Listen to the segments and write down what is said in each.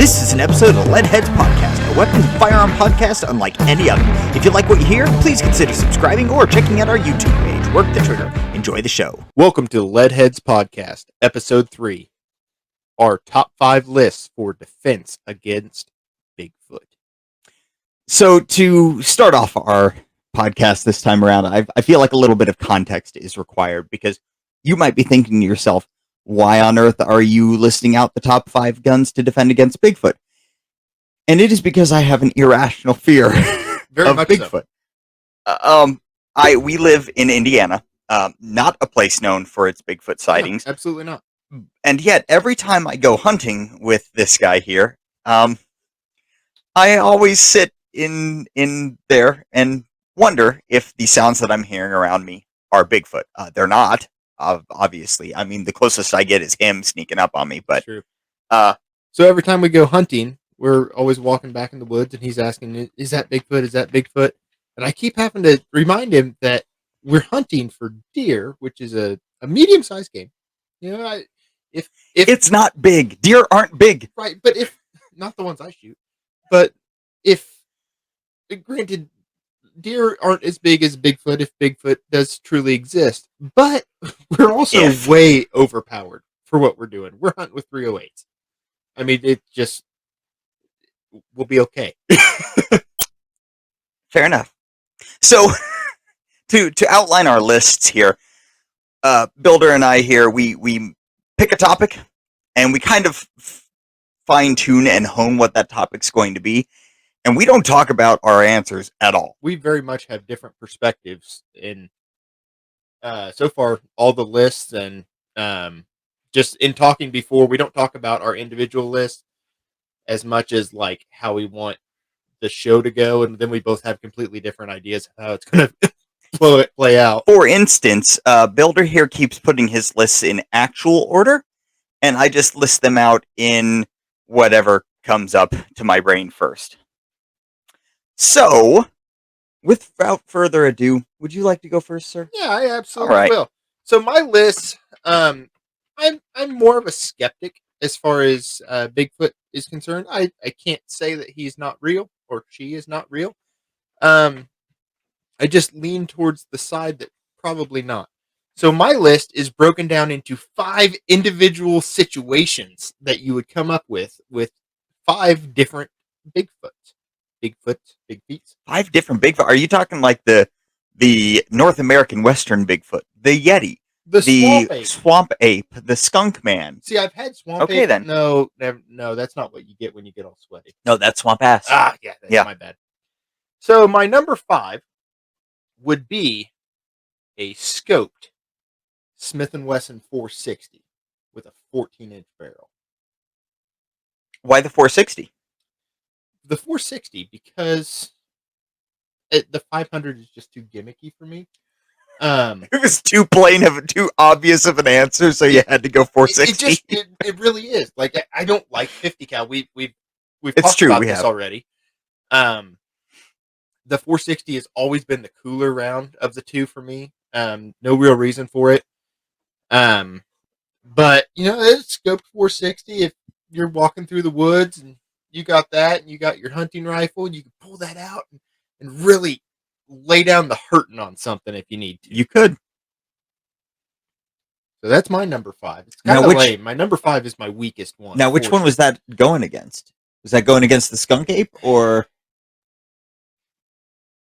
This is an episode of the Lead Heads Podcast, a weapons and firearm podcast unlike any other. If you like what you hear, please consider subscribing or checking out our YouTube page. Work the trigger. Enjoy the show. Welcome to the Lead Heads Podcast, Episode 3. Our top 5 lists for defense against Bigfoot. So to start off our podcast this time around, I feel like a little bit of context is required because you might be thinking to yourself, why on earth are you listing out the top 5 guns to defend against Bigfoot? And it is because I have an irrational fear of Bigfoot. So. We live in Indiana, not a place known for its Bigfoot sightings. No, absolutely not. And yet, every time I go hunting with this guy here, I always sit in there and wonder if the sounds that I'm hearing around me are Bigfoot. They're not. Obviously, I mean, the closest I get is him sneaking up on me. But true. So every time we go hunting, we're always walking back in the woods, and he's asking, "Is that Bigfoot? Is that Bigfoot?" And I keep having to remind him that we're hunting for deer, which is a medium-sized game. You know, if it's not big, deer aren't big, right? But if not the ones I shoot, but if granted. Deer aren't as big as Bigfoot if Bigfoot does truly exist, but we're also way overpowered for what we're doing. We're hunting with 308s. I mean, we'll be okay. Fair enough. So, to outline our lists here, Builder and I here, we pick a topic, and we kind of fine-tune and hone what that topic's going to be. And we don't talk about our answers at all. We very much have different perspectives in so far all the lists, and just in talking before, we don't talk about our individual lists as much as like how we want the show to go, and then we both have completely different ideas of how it's going to play out. For instance, Builder here keeps putting his lists in actual order, and I just list them out in whatever comes up to my brain first. So, without further ado, would you like to go first, sir? Yeah, I absolutely will. So my list, I'm more of a skeptic as far as Bigfoot is concerned. I can't say that he's not real or she is not real. I just lean towards the side that probably not. So my list is broken down into 5 individual situations that you would come up with 5 different Bigfoots. Big feet. 5 different Bigfoot. Are you talking like the North American Western Bigfoot, the Yeti, the swamp ape, the skunk man? See, I've had swamp ape. Okay, then. No, that's not what you get when you get all sweaty. No, that's swamp ass. Yeah, my bad. So my number 5 would be a scoped Smith & Wesson 460 with a 14-inch barrel. Why the 460? The 460 because the 500 is just too gimmicky for me. It was too obvious of an answer, so you had to go 460. It really is. Like I don't like 50 cal. We've talked about this already. The 460 has always been the cooler round of the two for me. No real reason for it. But it's scoped 460. If you're walking through the woods and you got that, and you got your hunting rifle, and you can pull that out and really lay down the hurting on something if you need to. You could. So that's my number 5. It's kind of lame. My number 5 is my weakest one. Now, which one was that going against? Was that going against the skunk ape, or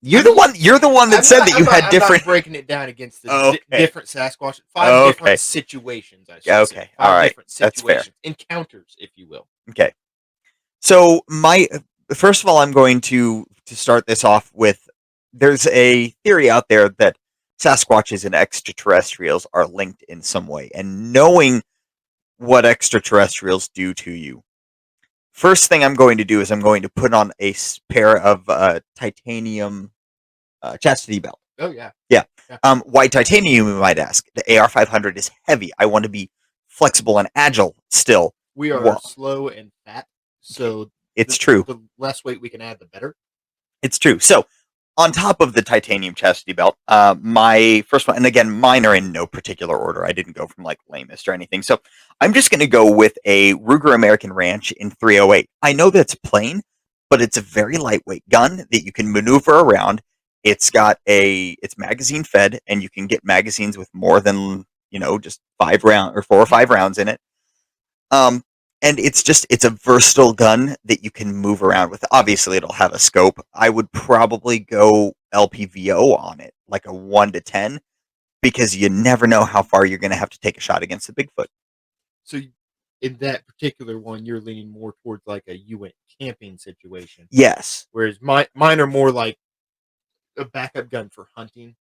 you're the one that said that you had different? I'm not breaking it down against the different Sasquatch. 5 different situations. I should say. 5 all right, different situations. That's fair. Encounters, if you will. Okay. So first of all, I'm going to start this off with, there's a theory out there that Sasquatches and extraterrestrials are linked in some way, and knowing what extraterrestrials do to you. First thing I'm going to do is I'm going to put on a pair of titanium chastity belt. Oh, yeah. Yeah. Why titanium, you might ask? The AR-500 is heavy. I want to be flexible and agile still. We are slow and fat. So it's true. The less weight we can add, the better. It's true. So on top of the titanium chastity belt, my first one, and again, mine are in no particular order. I didn't go from like lamest or anything. So I'm just going to go with a Ruger American Ranch in 308. I know that's plain, but it's a very lightweight gun that you can maneuver around. It's magazine fed, and you can get magazines with more than, just 5 round or 4 or 5 rounds in it. And it's a versatile gun that you can move around with. Obviously, it'll have a scope. I would probably go LPVO on it, like a 1 to 10, because you never know how far you're going to have to take a shot against the Bigfoot. So in that particular one, you're leaning more towards like a you went camping situation. Yes. Whereas mine are more like a backup gun for hunting.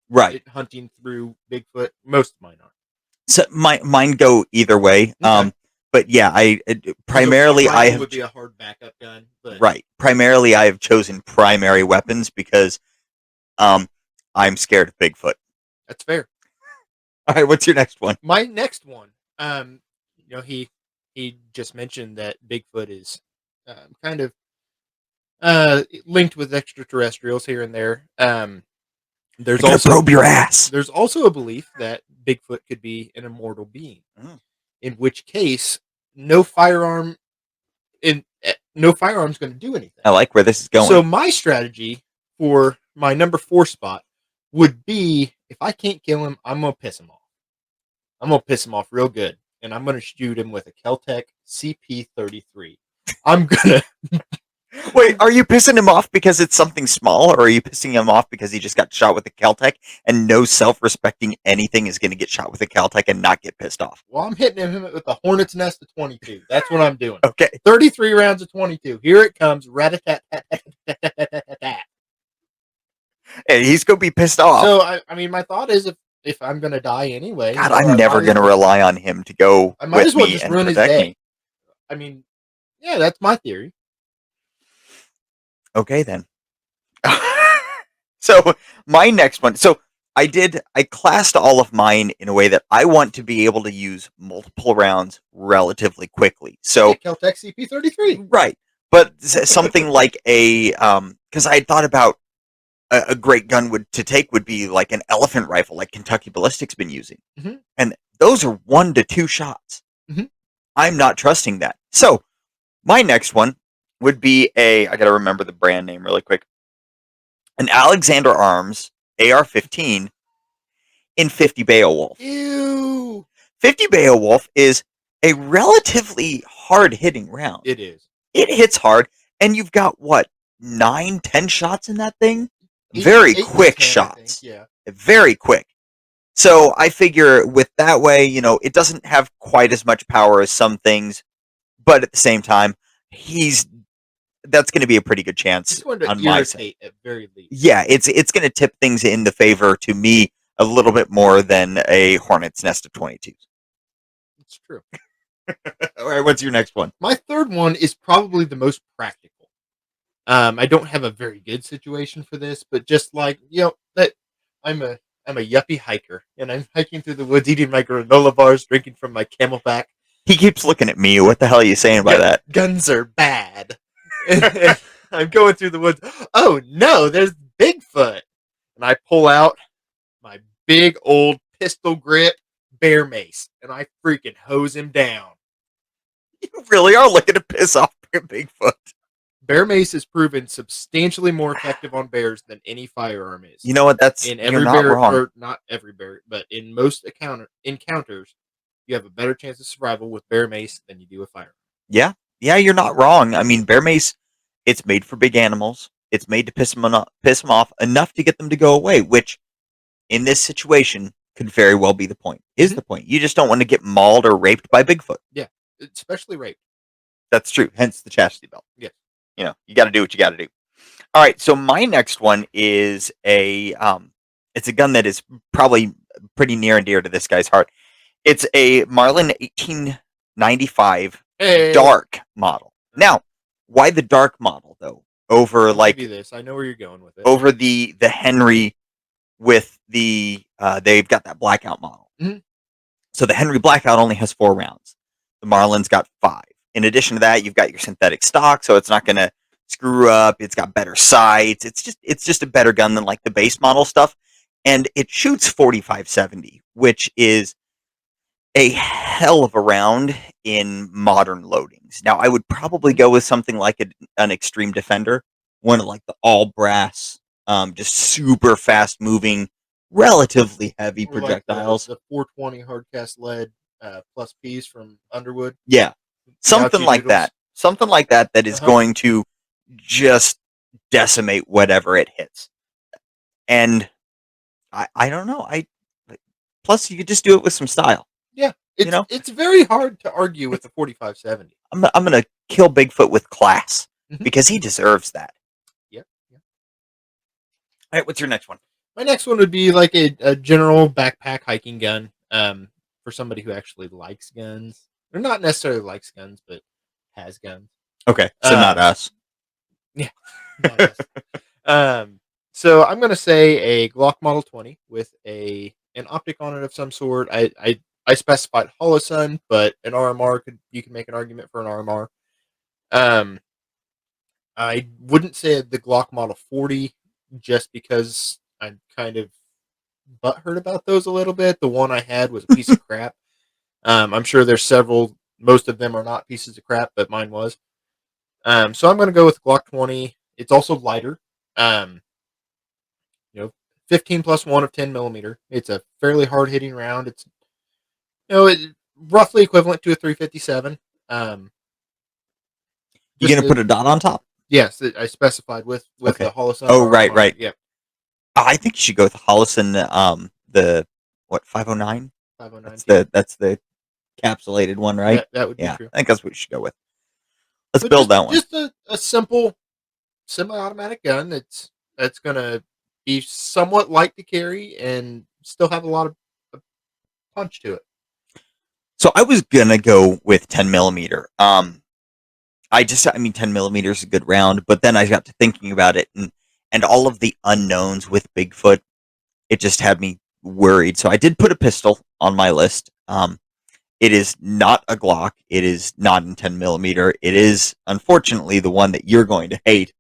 Right. Hunting through Bigfoot. Most of mine are. So mine go either way. Okay. But yeah, primarily I have would be a hard backup gun. But right. Primarily, I have chosen primary weapons because I'm scared of Bigfoot. That's fair. All right, what's your next one? My next one, he just mentioned that Bigfoot is kind of linked with extraterrestrials here and there. There's also probe your ass. There's also a belief that Bigfoot could be an immortal being, in which case no firearm's going to do anything. I like where this is going. So my strategy for my number 4 spot would be, if I can't kill him, I'm gonna piss him off. I'm gonna piss him off real good, and I'm gonna shoot him with a Keltec CP003. I'm gonna. Wait, are you pissing him off because it's something small, or are you pissing him off because he just got shot with a Keltec and no self-respecting anything is going to get shot with a Keltec and not get pissed off? Well, I'm hitting him with a hornet's nest of 22. That's what I'm doing. Okay. 33 rounds of 22. Here it comes. Rat-a-tat-tat-tat-tat-tat-tat. Hey, he's going to be pissed off. So, my thought is if I'm going to die anyway... God, I'm never going to rely on him to go I might as well just ruin his day. Me. Yeah, that's my theory. Okay, then. So, my next one. So, I classed all of mine in a way that I want to be able to use multiple rounds relatively quickly. So, Keltec CP003. Right. But something like because I had thought about a great gun would be like an elephant rifle, like Kentucky Ballistic's been using. Mm-hmm. And those are 1 to 2 shots. Mm-hmm. I'm not trusting that. So, my next one would be I got to remember the brand name really quick. An Alexander Arms AR-15 in 50 Beowulf. Ew. 50 Beowulf is a relatively hard-hitting round. It is. It hits hard, and you've got, 9, 10 shots in that thing? Very quick shots. Yeah. Very quick. So I figure with that way, it doesn't have quite as much power as some things, but at the same time, that's going to be a pretty good chance on my side. At very least. Yeah, it's going to tip things in the favor to me a little bit more than a hornet's nest of 22s. It's true. All right, what's your next one? My third one is probably the most practical. I don't have a very good situation for this, but just like, that I'm a yuppie hiker, and I'm hiking through the woods, eating my granola bars, drinking from my Camelback. He keeps looking at me. What the hell are you saying by that? Guns are bad. And I'm going through the woods. Oh no, there's Bigfoot. And I pull out my big old pistol grip bear mace, and I freaking hose him down. You really are looking to piss off Bigfoot. Bear mace is proven substantially more effective on bears than any firearm is. You know what? You're not wrong. Or not every bear, but in most encounters, you have a better chance of survival with bear mace than you do with firearm. Yeah, you're not wrong. I mean, bear mace, it's made for big animals. It's made to piss them off enough to get them to go away, which in this situation could very well be the point. Is the point. You just don't want to get mauled or raped by Bigfoot. Yeah, especially raped. That's true. Hence the chastity belt. Yeah. You got to do what you got to do. All right, so my next one is it's a gun that is probably pretty near and dear to this guy's heart. It's a Marlin 1895 dark model. Now, why the dark model though? Over this. I know where you're going with it. Over the Henry with they've got that blackout model. Mm-hmm. So the Henry blackout only has 4 rounds. The Marlin's got 5. In addition to that, you've got your synthetic stock, so it's not going to screw up. It's got better sights. It's just a better gun than like the base model stuff, and it shoots 45-70, which is a hell of a round in modern loadings. Now, I would probably go with something like an Extreme Defender, one of like the all brass, just super fast moving, relatively heavy Or like projectiles. the 420 hardcast lead plus P's from Underwood. Yeah, something Gouchy like doodles. that. Something like that that is going to just decimate whatever it hits. And I don't know. Plus you could just do it with some style. Yeah, You know, it's very hard to argue with the 45-70. I'm gonna kill Bigfoot with class Mhm. because he deserves that. Yep. Yep. All right, what's your next one? My next one would be like a general backpack hiking gun. For somebody who actually likes guns, or not necessarily likes guns, but has guns. Okay, so not us. Yeah. Not us. So I'm gonna say a Glock Model 20 with an optic on it of some sort. I specified Holosun, but an RMR you can make an argument for an RMR. Um, I wouldn't say the Glock Model 40 just because I'm kind of butthurt about those a little bit. The one I had was a piece of crap. I'm sure there's several. Most of them are not pieces of crap, but mine was. So I'm going to go with Glock 20. It's also lighter. Um, 15 plus 1 of 10 millimeter. It's a fairly hard hitting round. It's roughly equivalent to a 357. You gonna put a dot on top? Yes, I specified with Okay. the Holosun. Oh, right, right. Yeah. I think you should go with the Holosun. The what 509? 509. That's the capsulated one, right? That would be Yeah, true. I think that's what you should go with. Let's But build that one. Just a simple semi-automatic gun that's gonna be somewhat light to carry and still have a lot of punch to it. So I was gonna go with 10 millimeter. I mean, 10 millimeters is a good round, but then I got to thinking about it, and all of the unknowns with Bigfoot, it just had me worried. So I did put a pistol on my list. It is not a Glock. It is not in 10 millimeter. It is, unfortunately, the one that you're going to hate.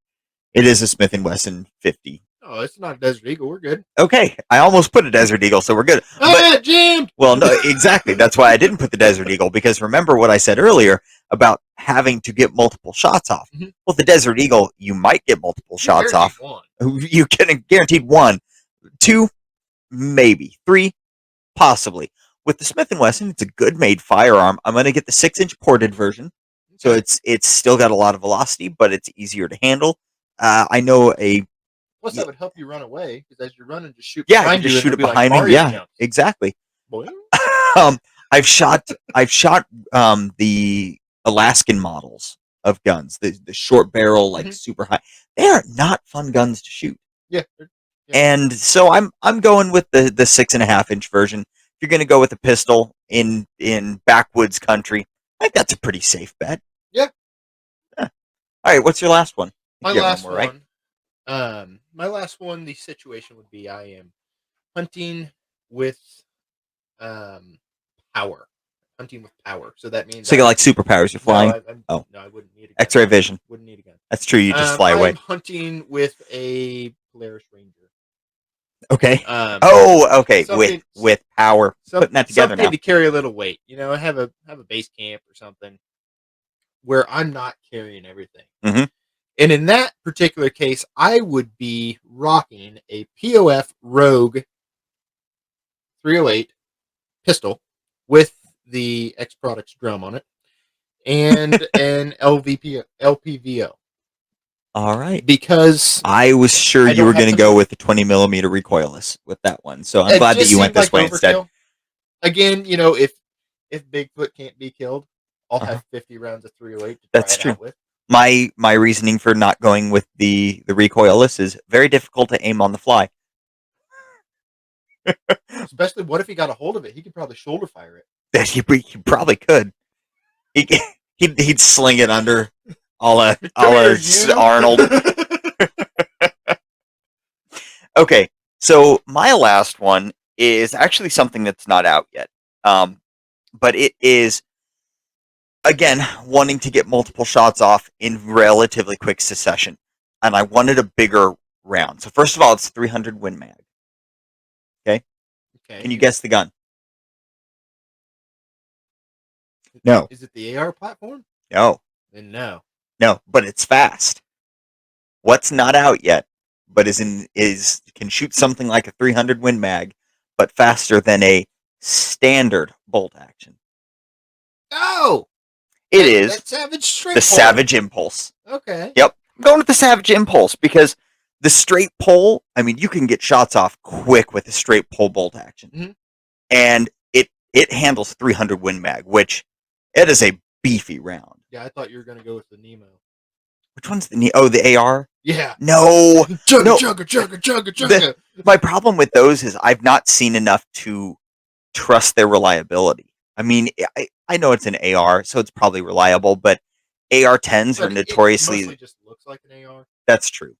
It is a Smith & Wesson 50. Oh, it's not a Desert Eagle. We're good. Okay, I almost put a Desert Eagle, so we're good. But jammed. Well, no, exactly. That's why I didn't put the Desert Eagle, because remember what I said earlier about having to get multiple shots off. Mhm. Well, the Desert Eagle, you might get multiple shots off. One. You can guaranteed 1, 2, maybe 3, possibly. With the Smith & Wesson, it's a good made firearm. I'm going to get the 6-inch ported version. So it's still got a lot of velocity, but it's easier to handle. I know Plus, that would help you run away because as you're running, just shoot. Yeah, I behind can just you shoot it and it'll be behind like me. Yeah, jumps. exactly. Boing. I've shot the Alaskan models of guns, the short barrel, like super high. They are not fun guns to shoot. Yeah. And so I'm going with the 6.5-inch version. If you're going to go with a pistol in backwoods country, I think that's a pretty safe bet. Yeah. All right, what's your last one? My last one, right? My last one. The situation would be I am hunting with power. Hunting with power. So that means So you got like superpowers. You're flying. No, I wouldn't need a gun. X-ray vision. Wouldn't need a gun. That's true. You just fly away. I'm hunting with a Polaris Ranger. Okay. Okay. With power. Putting that together something now. to carry a little weight. I have a base camp or something where I'm not carrying everything. Mm-hmm. And in that particular case, I would be rocking a POF Rogue 308 pistol with the X Products drum on it and an LPVO. All right. Because I was sure you were going to go with the 20 millimeter recoilless with that one. So I'm glad that you went this way instead. Again, if Bigfoot can't be killed, I'll have 50 rounds of 308 to try That's it true. out with. My reasoning for not going with the recoilless is very difficult to aim on the fly. Especially, what if he got a hold of it? He could probably shoulder fire it. He probably could. He'd sling it under a la Arnold. Okay, so my last one is actually something that's not out yet, but it is again, wanting to get multiple shots off in relatively quick succession, and I wanted a bigger round. So first of all, it's 300 Win Mag. Okay, Okay. can you guess the gun? No. Is it the AR platform? No, Then no. no, but it's fast. What's not out yet, but is can shoot something like a 300 Win Mag, but faster than a standard bolt action. Oh, It is that Savage straight the pole. Savage Impulse. Okay. Yep, I'm going with the Savage Impulse because the straight pole, I mean, you can get shots off quick with a straight pole bolt action. Mhm. And it handles 300 Win Mag, which it is a beefy round. Yeah, I thought you were gonna go with the Nemo. Which one's the oh, the AR? Yeah. No. Chugga, No. chugga, chugga, chugga, chugga. My problem with those is I've not seen enough to trust their reliability. I mean, I know it's an AR, so it's probably reliable, but AR-10s are But notoriously it mostly just looks like an AR. that's true.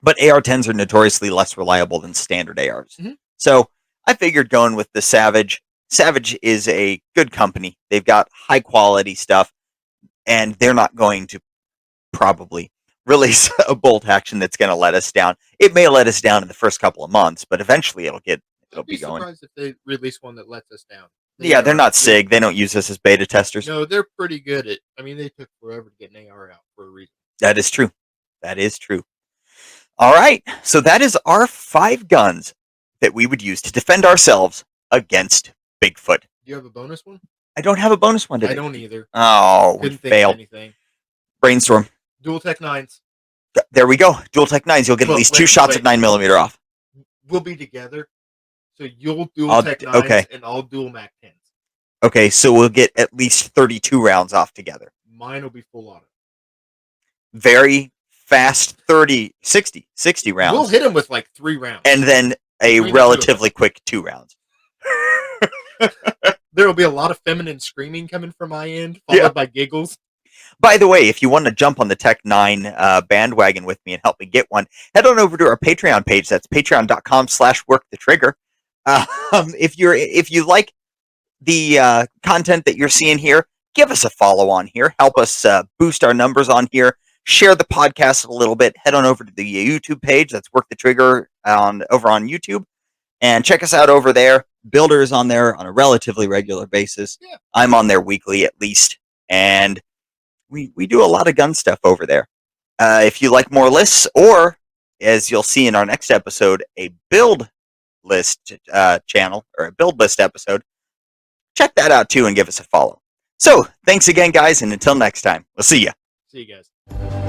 But AR-10s are notoriously less reliable than standard ARs. Mhm. So I figured going with the Savage. Savage is a good company. They've got high quality stuff, and they're not going to probably release a bolt action that's going to let us down. It may let us down in the first couple of months, but eventually it'll I'd be be going. surprised if they release one that lets us down. Yeah, they're not SIG. They don't use us as beta testers. No, they're pretty good at. I mean, they took forever to get an AR out for a reason. That is true. That is true. All right. So that is our 5 guns that we would use to defend ourselves against Bigfoot. Do you have a bonus one? I don't have a bonus one today. I don't either. Oh, we Couldn't think of failed. anything. Brainstorm. Dual Tech 9s. There we go. Dual Tech 9s. You'll get at least 2 shots of 9mm off. We'll be together. So you'll dual Tech 9s okay. and I'll dual Mac 10s. Okay, so we'll get at least 32 rounds off together. Mine will be full auto. Very fast 60 rounds. We'll hit him with like 3 rounds. And then a relatively quick 2 rounds. There will be a lot of feminine screaming coming from my end, followed by giggles. By the way, if you want to jump on the Tech 9 bandwagon with me and help me get one, head on over to our Patreon page. That's patreon.com/workthetrigger. If you like the content that you're seeing here, give us a follow on here. Help us boost our numbers on here. Share the podcast a little bit. Head on over to the YouTube page. That's Work the Trigger over on YouTube. And check us out over there. Builder is on there on a relatively regular basis. Yeah. I'm on there weekly at least. And we do a lot of gun stuff over there. If you like more lists, or as you'll see in our next episode, a build list channel or a build list episode, check that out too and give us a follow. So thanks again, guys, and until next time, we'll see you. See you guys.